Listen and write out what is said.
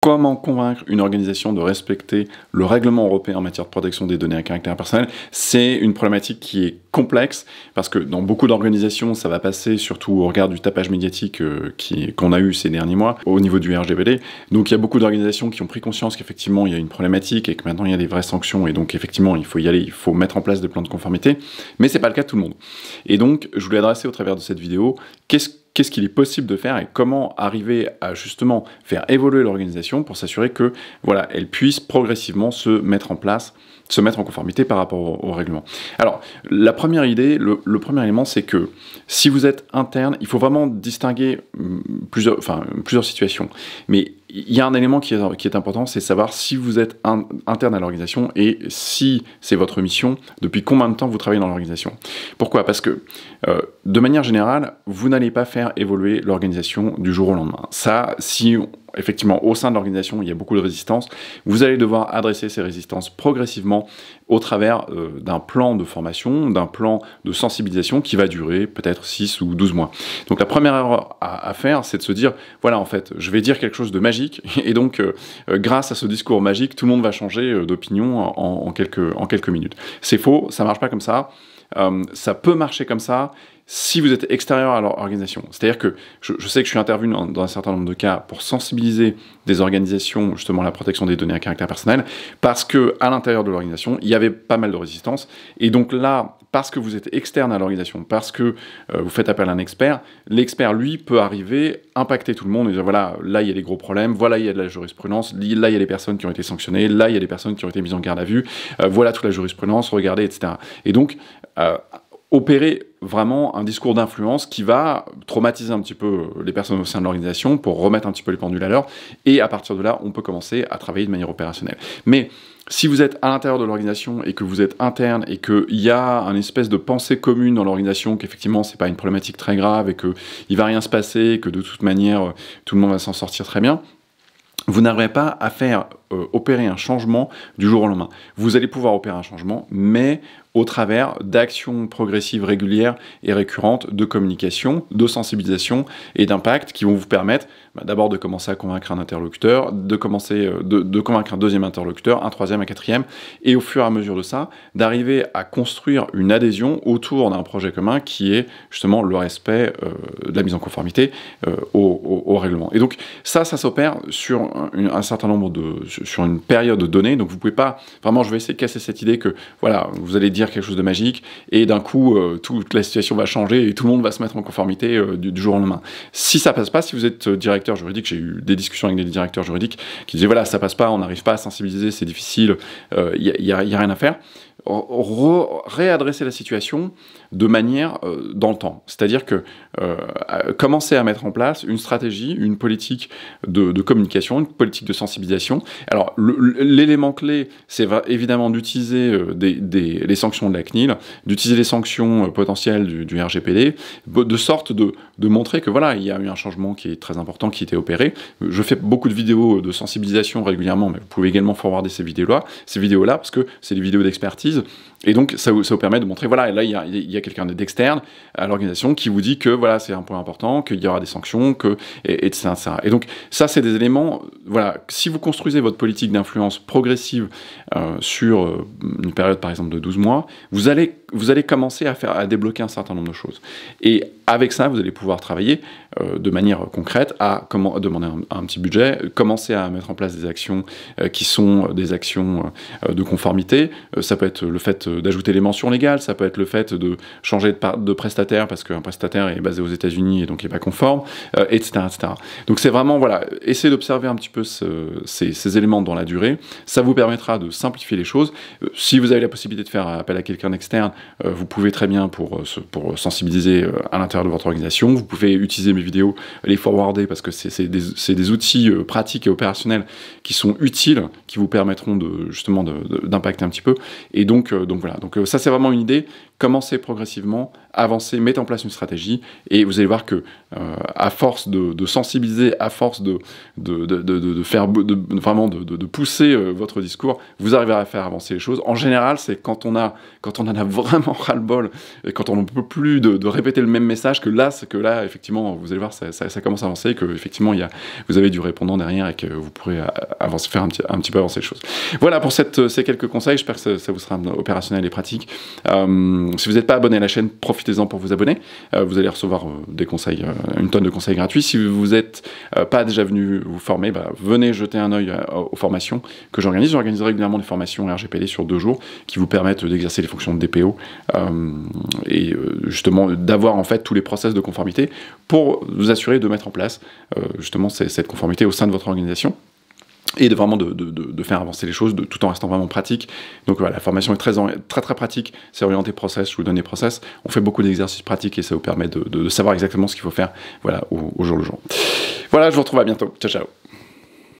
Comment convaincre une organisation de respecter le règlement européen en matière de protection des données à caractère personnel? C'est une problématique qui est complexe, parce que dans beaucoup d'organisations, ça va passer surtout au regard du tapage médiatique qu'on a eu ces derniers mois au niveau du RGPD. Donc il y a beaucoup d'organisations qui ont pris conscience qu'effectivement il y a une problématique et que maintenant il y a des vraies sanctions, et donc effectivement il faut y aller, il faut mettre en place des plans de conformité, mais c'est pas le cas de tout le monde. Et donc je voulais adresser au travers de cette vidéo qu'est-ce qu'il est possible de faire et comment arriver à justement faire évoluer l'organisation pour s'assurer que voilà, elle puisse progressivement se mettre en place, se mettre en conformité par rapport au règlement. Alors, la première idée, le premier élément, c'est que si vous êtes interne, il faut vraiment distinguer plusieurs situations. Mais il y a un élément qui est important, c'est savoir si vous êtes interne à l'organisation et si c'est votre mission, depuis combien de temps vous travaillez dans l'organisation. Pourquoi? Parce que, de manière générale, vous n'allez pas faire évoluer l'organisation du jour au lendemain. Ça, si effectivement, au sein de l'organisation, il y a beaucoup de résistance, vous allez devoir adresser ces résistances progressivement au travers d'un plan de formation, d'un plan de sensibilisation qui va durer peut-être 6 ou 12 mois. Donc la première erreur à faire, c'est de se dire, voilà, en fait, je vais dire quelque chose de magique, et donc, grâce à ce discours magique, tout le monde va changer d'opinion en quelques minutes. C'est faux, ça marche pas comme ça. Ça peut marcher comme ça si vous êtes extérieur à leur organisation. C'est-à-dire que je sais que je suis intervenu dans un certain nombre de cas pour sensibiliser des organisations justement à la protection des données à caractère personnel, parce que à l'intérieur de l'organisation, il y avait pas mal de résistance. Et donc là, parce que vous êtes externe à l'organisation, parce que vous faites appel à un expert, l'expert, lui, peut arriver, impacter tout le monde et dire, voilà, là, il y a des gros problèmes, voilà, il y a de la jurisprudence, là, il y a des personnes qui ont été sanctionnées, là, il y a des personnes qui ont été mises en garde à vue, voilà toute la jurisprudence, regardez, etc. Et donc, opérer vraiment un discours d'influence qui va traumatiser un petit peu les personnes au sein de l'organisation pour remettre un petit peu les pendules à l'heure, et à partir de là, on peut commencer à travailler de manière opérationnelle. Mais si vous êtes à l'intérieur de l'organisation et que vous êtes interne et qu'il y a une espèce de pensée commune dans l'organisation, qu'effectivement c'est pas une problématique très grave et qu'il va rien se passer, et que de toute manière tout le monde va s'en sortir très bien, vous n'arriverez pas à faire opérer un changement du jour au lendemain. Vous allez pouvoir opérer un changement, mais au travers d'actions progressives, régulières et récurrentes de communication, de sensibilisation et d'impact qui vont vous permettre d'abord de commencer à convaincre un interlocuteur, de convaincre un deuxième interlocuteur, un troisième, un quatrième, et au fur et à mesure de ça, d'arriver à construire une adhésion autour d'un projet commun qui est justement le respect de la mise en conformité au règlement. Et donc ça s'opère sur un certain nombre sur une période donnée, donc vous pouvez pas, vraiment je vais essayer de casser cette idée que voilà, vous allez dire quelque chose de magique et d'un coup toute la situation va changer et tout le monde va se mettre en conformité du jour au lendemain. Si ça passe pas, si vous êtes directeur juridique, j'ai eu des discussions avec des directeurs juridiques qui disaient voilà, ça passe pas, on n'arrive pas à sensibiliser, c'est difficile, y a rien à faire. Réadresser la situation de manière dans le temps. C'est-à-dire que commencer à mettre en place une stratégie, une politique de communication, une politique de sensibilisation. Alors, l'élément clé, c'est évidemment d'utiliser les sanctions de la CNIL, d'utiliser les sanctions potentielles du RGPD, de sorte de montrer que voilà, il y a eu un changement qui est très important, qui a été opéré. Je fais beaucoup de vidéos de sensibilisation régulièrement, mais vous pouvez également forwarder ces vidéos-là, parce que c'est des vidéos d'expertise. Et donc, ça vous permet de montrer, voilà, là, il y a quelqu'un d'externe à l'organisation qui vous dit que, voilà, c'est un point important, qu'il y aura des sanctions, etc. Et donc, ça, c'est des éléments, voilà, si vous construisez votre politique d'influence progressive sur une période, par exemple, de 12 mois, vous allez commencer à débloquer un certain nombre de choses. Et avec ça, vous allez pouvoir travailler de manière concrète à demander un petit budget, commencer à mettre en place des actions qui sont des actions de conformité. Ça peut être le fait d'ajouter les mentions légales, ça peut être le fait de changer de prestataire parce qu'un prestataire est basé aux États-Unis et donc il n'est pas conforme, etc., etc. Donc c'est vraiment, voilà, essayez d'observer un petit peu ces éléments dans la durée. Ça vous permettra de simplifier les choses. Si vous avez la possibilité de faire appel à quelqu'un d'externe, vous pouvez très bien pour sensibiliser à l'intérieur de votre organisation. Vous pouvez utiliser mes vidéos, les forwarder parce que c'est des outils pratiques et opérationnels qui sont utiles, qui vous permettront justement d'impacter un petit peu. Et donc voilà. Donc ça c'est vraiment une idée. commencez progressivement, avancez, mettez en place une stratégie, et vous allez voir que à force de sensibiliser, à force de pousser votre discours, vous arriverez à faire avancer les choses. En général, c'est quand on en a vraiment ras-le-bol, et quand on ne peut plus de répéter le même message, que là, effectivement, vous allez voir, ça commence à avancer, que effectivement, vous avez du répondant derrière, et que vous pourrez faire un petit peu avancer les choses. Voilà pour ces quelques conseils, j'espère que ça vous sera opérationnel et pratique. Si vous n'êtes pas abonné à la chaîne, profitez-en pour vous abonner. Vous allez recevoir des conseils, une tonne de conseils gratuits. Si vous n'êtes pas déjà venu vous former, venez jeter un œil aux formations que j'organise. J'organise régulièrement des formations RGPD sur 2 jours qui vous permettent d'exercer les fonctions de DPO et justement d'avoir en fait tous les process de conformité pour vous assurer de mettre en place justement cette conformité au sein de votre organisation. Et vraiment de faire avancer les choses tout en restant vraiment pratique. Donc voilà, la formation est très pratique, c'est orienté process, je vous donne des process, on fait beaucoup d'exercices pratiques et ça vous permet de savoir exactement ce qu'il faut faire, voilà, au jour le jour. Voilà, je vous retrouve à bientôt, ciao ciao.